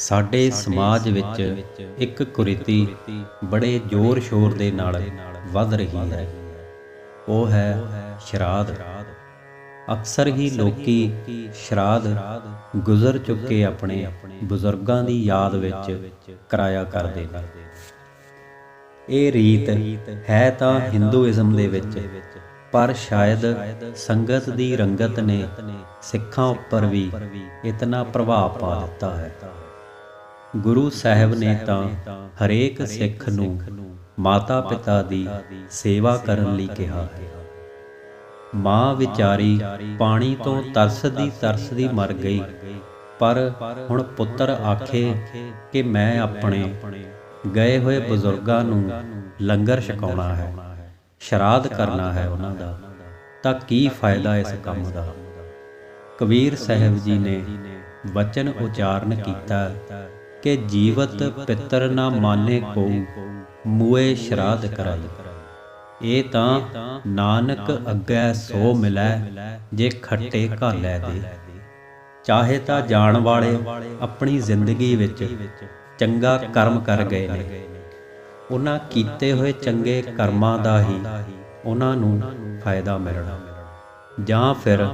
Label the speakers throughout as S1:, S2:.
S1: ਸਾਡੇ ਸਮਾਜ ਵਿੱਚ ਇੱਕ ਕੁਰੀਤੀ ਬੜੇ ਜ਼ੋਰ ਸ਼ੋਰ ਦੇ ਨਾਲ ਵੱਧ ਰਹੀ ਹੈ। ਉਹ ਹੈ ਸ਼ਰਾਧ। ਅਕਸਰ ਹੀ ਲੋਕੀ ਸ਼ਰਾਧ ਗੁਜ਼ਰ ਚੁੱਕੇ ਆਪਣੇ ਬਜ਼ੁਰਗਾਂ ਦੀ ਯਾਦ ਵਿੱਚ ਕਰਾਇਆ ਕਰਦੇ ਨੇ। ਇਹ ਰੀਤ ਹੈ ਤਾਂ ਹਿੰਦੂਇਜ਼ਮ ਦੇ ਵਿੱਚ, ਪਰ ਸ਼ਾਇਦ ਸੰਗਤ ਦੀ ਰੰਗਤ ਨੇ ਸਿੱਖਾਂ ਉੱਪਰ ਵੀ ਇਤਨਾ ਪ੍ਰਭਾਵ ਪਾ ਦਿੱਤਾ ਹੈ। ਗੁਰੂ ਸਾਹਿਬ ਨੇ ਤਾਂ ਹਰੇਕ ਸਿੱਖ ਨੂੰ ਮਾਤਾ ਪਿਤਾ ਦੀ ਸੇਵਾ ਕਰਨ ਲਈ ਕਿਹਾ ਹੈ। ਮਾਂ ਵਿਚਾਰੀ ਪਾਣੀ ਤੋਂ ਤਰਸਦੀ ਮਰ ਗਈ, ਪਰ ਹੁਣ ਪੁੱਤਰ ਆਖੇ ਕਿ ਮੈਂ ਆਪਣੇ ਗਏ ਹੋਏ ਬਜ਼ੁਰਗਾਂ ਨੂੰ ਲੰਗਰ ਛਕਾਉਣਾ ਹੈ, ਸ਼ਰਾਧ ਕਰਨਾ ਹੈ ਉਹਨਾਂ ਦਾ, ਤਾਂ ਕੀ ਫਾਇਦਾ ਇਸ ਕੰਮ ਦਾ। ਕਬੀਰ ਸਾਹਿਬ ਜੀ ਨੇ ਵਚਨ ਉਚਾਰਨ ਕੀਤਾ ਕਿ ਜੀਵਤ ਪਿੱਤਰ ਨਾ ਮਾਨੇ ਕੋ, ਮੂਏ ਸ਼ਰਾਧ ਕਰਾਈ। ਇਹ ਤਾਂ ਨਾਨਕ ਅੱਗੇ ਸੋ ਮਿਲੈ, ਜੇ ਖੱਟੇ ਘਾਲੈ ਦੇ। ਚਾਹੇ ਤਾਂ ਜਾਣ ਵਾਲੇ ਆਪਣੀ ਜ਼ਿੰਦਗੀ ਵਿੱਚ ਚੰਗਾ ਕਰਮ ਕਰ ਗਏ ਨੇ, ਉਹਨਾਂ ਕੀਤੇ ਹੋਏ ਚੰਗੇ ਕਰਮਾਂ ਦਾ ਹੀ ਉਹਨਾਂ ਨੂੰ ਫਾਇਦਾ ਮਿਲਣਾ, ਜਾਂ ਫਿਰ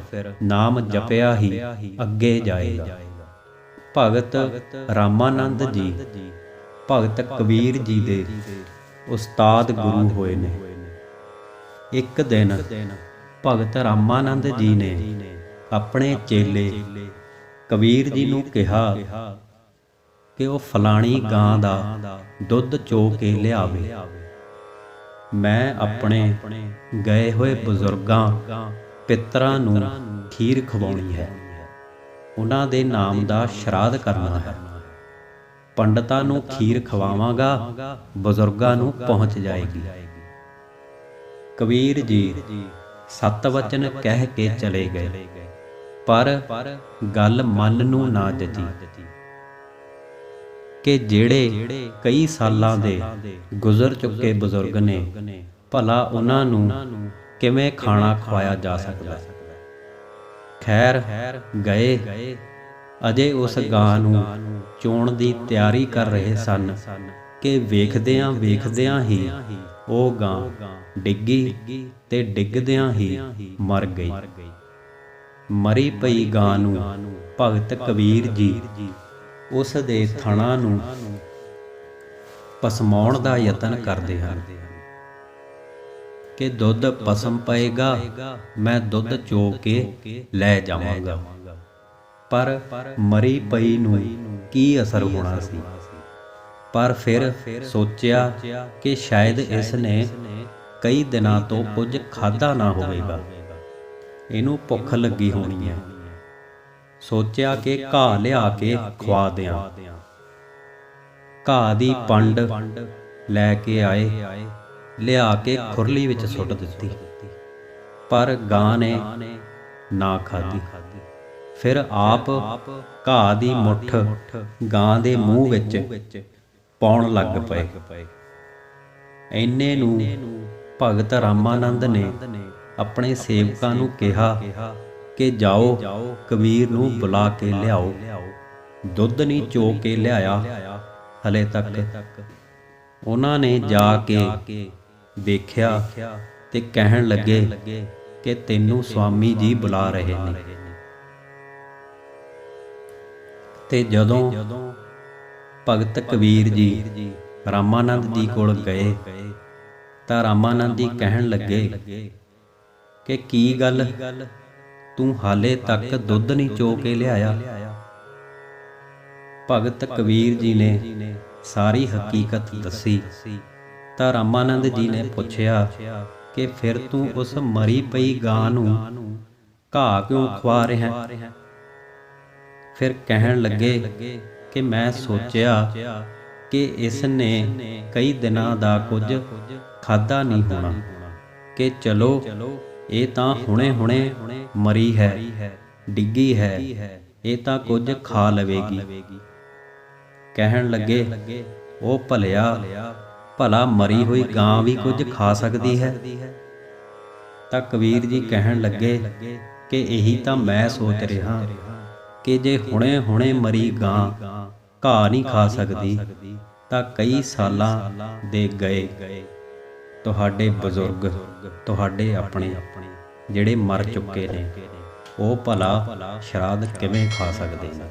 S1: ਨਾਮ ਜਪਿਆ ਹੀ ਅੱਗੇ ਜਾਏਗਾ। ਭਗਤ ਰਾਮਾਨੰਦ ਜੀ ਭਗਤ ਕਬੀਰ ਜੀ ਦੇ ਉਸਤਾਦ ਗੁਰੂ ਹੋਏ ਨੇ। ਇੱਕ ਦਿਨ ਭਗਤ ਰਾਮਾਨੰਦ ਜੀ ਨੇ ਆਪਣੇ ਚੇਲੇ ਕਬੀਰ ਜੀ ਨੂੰ ਕਿਹਾ ਕਿ ਉਹ ਫਲਾਣੀ ਗਾਂ ਦਾ ਦੁੱਧ ਚੋ ਕੇ ਲਿਆਵੇ। ਮੈਂ ਆਪਣੇ ਗਏ ਹੋਏ ਬਜ਼ੁਰਗਾਂ ਪਿੱਤਰਾਂ ਨੂੰ ਖੀਰ ਖਵਾਉਣੀ ਹੈ, ਉਹਨਾਂ ਦੇ ਨਾਮ ਦਾ ਸ਼ਰਾਧ ਕਰਨਾ ਹੈ। ਪੰਡਤਾਂ ਨੂੰ ਖੀਰ ਖਵਾਵਾਂਗਾ, ਬਜ਼ੁਰਗਾਂ ਨੂੰ ਪਹੁੰਚ ਜਾਏਗੀ। ਕਬੀਰ ਜੀ 7 ਵਚਨ ਕਹਿ ਕੇ ਚਲੇ ਗਏ, ਪਰ ਗੱਲ ਮਨ ਨੂੰ ਨਾ ਜਚੀ ਕਿ ਜਿਹੜੇ ਕਈ ਸਾਲਾਂ ਦੇ ਗੁਜ਼ਰ ਚੁੱਕੇ ਬਜ਼ੁਰਗ ਨੇ, ਭਲਾ ਉਹਨਾਂ ਨੂੰ ਕਿਵੇਂ ਖਾਣਾ ਖਵਾਇਆ ਜਾ ਸਕਦਾ। ਖੈਰ ਗਏ, ਅਜੇ ਉਸ ਗਾਂ ਨੂੰ ਚੋਣ ਦੀ ਤਿਆਰੀ ਕਰ ਰਹੇ ਸਨ ਕਿ ਵੇਖਦਿਆਂ ਹੀ ਉਹ ਗਾਂ ਡਿੱਗੀ ਤੇ ਡਿੱਗਦਿਆਂ ਹੀ ਮਰ ਗਈ। ਮਰੀ ਪਈ ਗਾਂ ਨੂੰ ਭਗਤ ਕਬੀਰ ਜੀ ਉਸ ਦੇ ਥਣਾਂ ਨੂੰ ਪਸਮਾਉਣ ਦਾ ਯਤਨ ਕਰਦੇ ਹਨ ਕਿ ਦੁੱਧ ਪਸਮ ਪਏਗਾ, ਮੈਂ ਦੁੱਧ ਚੋ ਕੇ ਲੈ ਜਾਵਾਂਗਾ। ਪਰ ਮਰੀ ਪਈ ਨੂੰ ਕੀ ਅਸਰ ਹੋਣਾ ਸੀ। ਪਰ ਫਿਰ ਸੋਚਿਆ ਕਿ ਸ਼ਾਇਦ ਇਸ ਨੇ ਕਈ ਦਿਨਾਂ ਤੋਂ ਕੁਝ ਖਾਧਾ ਨਾ ਹੋਵੇਗਾ, ਇਹਨੂੰ ਭੁੱਖ ਲੱਗੀ ਹੋਣੀ ਹੈ। ਸੋਚਿਆ ਕਿ ਘਾਹ ਲਿਆ ਕੇ ਖਵਾ ਦਿਆਂ। ਘਾਹ ਦੀ ਪੰਡ ਲੈ ਕੇ ਆਏ, ਲਿਆ ਕੇ ਖੁਰਲੀ ਵਿੱਚ ਸੁੱਟ ਦਿੱਤੀ, ਪਰ ਗਾਂ ਨੇ ਨਾ ਖਾਧੀ। ਫਿਰ ਆਪ ਘਾਹ ਦੀ ਮੁੱਠ ਗਾਂ ਦੇ ਮੂੰਹ ਵਿੱਚ ਪਾਉਣ ਲੱਗ ਪਏ। ਇੰਨੇ ਨੂੰ ਭਗਤ ਰਾਮਾਨੰਦ ਨੇ ਆਪਣੇ ਸੇਵਕਾਂ ਨੂੰ ਕਿਹਾ ਕਿ ਜਾਓ ਕਬੀਰ ਨੂੰ ਬੁਲਾ ਕੇ ਲਿਆਓ। ਦੁੱਧ ਨਹੀਂ ਚੋ ਕੇ ਲਿਆਇਆ ਹਲੇ ਤੱਕ। ਉਹਨਾਂ ਨੇ ਜਾ ਕੇ ਦੇਖਿਆ ਤੇ ਕਹਿਣ ਲੱਗੇ ਕਿ ਤੈਨੂੰ ਸਵਾਮੀ ਜੀ ਬੁਲਾ ਰਹੇ ਨੇ। ਤੇ ਜਦੋਂ ਭਗਤ ਕਬੀਰ ਜੀ ਰਾਮਾਨੰਦ ਜੀ ਕੋਲ ਗਏ ਤਾਂ ਰਾਮਾਨੰਦ ਜੀ ਕਹਿਣ ਲੱਗੇ ਕਿ ਕੀ ਗੱਲ, ਤੂੰ ਹਾਲੇ ਤੱਕ ਦੁੱਧ ਨਹੀਂ ਚੋ ਕੇ ਲਿਆਇਆ। ਭਗਤ ਕਬੀਰ ਜੀ ਨੇ ਸਾਰੀ ਹਕੀਕਤ ਦੱਸੀ ਤਾਂ ਰਾਮਾਨੰਦ ਜੀ ਨੇ ਪੁੱਛਿਆ ਕਿ ਫਿਰ ਤੂੰ ਉਸ ਮਰੀ ਪਈ ਗਾਂ ਨੂੰ ਘਾਹ ਕਿਉਂ ਖਵਾ ਰਿਹਾ। ਫਿਰ ਕਹਿਣ ਲੱਗੇ ਕਿ ਮੈਂ ਸੋਚਿਆ ਕਿ ਇਸ ਨੇ ਕਈ ਦਿਨਾਂ ਦਾ ਕੁਝ ਖਾਧਾ ਨਹੀਂ ਹੋਣਾ, ਕਿ ਚਲੋ ਇਹ ਤਾਂ ਹੁਣੇ ਮਰੀ ਹੈ, ਡਿੱਗੀ ਹੈ, ਇਹ ਤਾਂ ਕੁਝ ਖਾ ਲਵੇਗੀ। ਕਹਿਣ ਲੱਗੇ ਉਹ ਭਲਾ ਮਰੀ ਹੋਈ ਗਾਂ ਵੀ ਕੁਝ ਖਾ ਸਕਦੀ ਹੈ। ਤਾਂ ਕਬੀਰ ਜੀ ਕਹਿਣ ਲੱਗੇ ਕਿ ਇਹੀ ਤਾਂ ਮੈਂ ਸੋਚ ਰਿਹਾ ਕਿ ਜੇ ਹੁਣੇ ਮਰੀ ਗਾਂ ਘਾਹ ਨਹੀਂ ਖਾ ਸਕਦੀ ਤਾਂ ਕਈ ਸਾਲਾਂ ਦੇ ਗਏ ਤੁਹਾਡੇ ਬਜ਼ੁਰਗ, ਤੁਹਾਡੇ ਆਪਣੇ ਜਿਹੜੇ ਮਰ ਚੁੱਕੇ ਨੇ, ਉਹ ਭਲਾ ਸ਼ਰਾਧ ਕਿਵੇਂ ਖਾ ਸਕਦੇ ਨੇ।